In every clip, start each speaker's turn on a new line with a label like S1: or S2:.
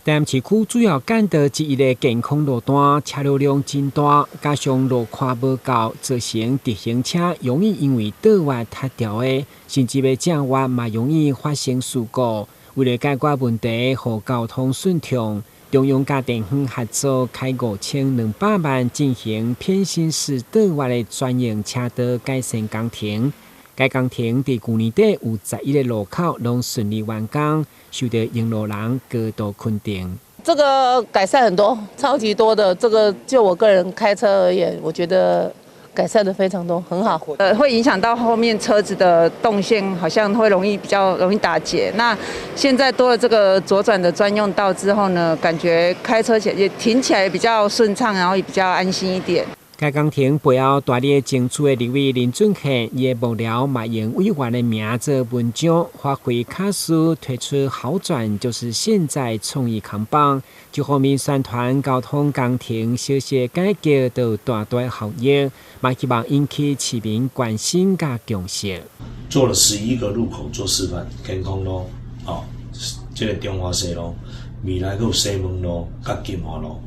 S1: 台南市区主要干道之一的健康路段，车流量真大，加上路况无够，造成直行车容易因为倒弯塌掉的，甚至要正弯嘛容易发生事故。为了解决问题，和交通顺畅，中央甲地方合作开5200万进行偏心式倒弯的专用车道改善工程。该工程伫去年底有11个路口拢顺利完工，受到用路人高度肯定。
S2: 这个改善很多，超级多的。这个就我个人开车而言，我觉得改善的非常多，很好。
S3: 会影响到后面车子的动线，好像会比较容易打结。那现在多了这个左转的专用道之后呢，感觉开车起来也停起来比较顺畅，然后也比较安心一点。
S1: 该工程背后大力争取的立委林俊凯，伊的幕僚马英委员的名做文章，发挥卡数推出好转就是现在创意扛棒，一方面宣传交通工程小小改革都大大效益，嘛希望引起市民关心甲共识。
S4: 做了11个路口做示范，健康路，这个中华西路，未来还有西门路、甲金华路。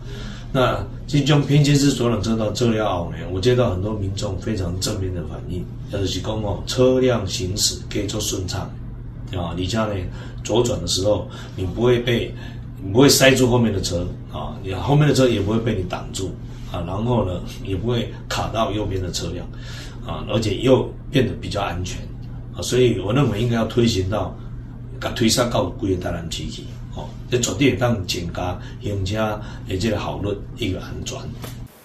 S4: 那这种偏心式左转车道做了后呢，我接到很多民众非常正面的反应，就是讲车辆行驶可以做顺畅，而且呢，左转的时候你不会塞住后面的车你后面的车也不会被你挡住然后呢，也不会卡到右边的车辆而且又变得比较安全所以我认为应该要推行到，推上到规个台南市去。这绝对会当增加行车的这个效率，一个安全。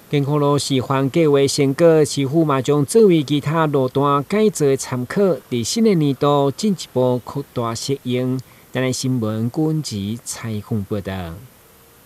S1: 健康路示范计划成果，市府嘛将作为其他路段改造的参考，伫新的年度进一步扩大适应。台南新闻郭文吉采访报道。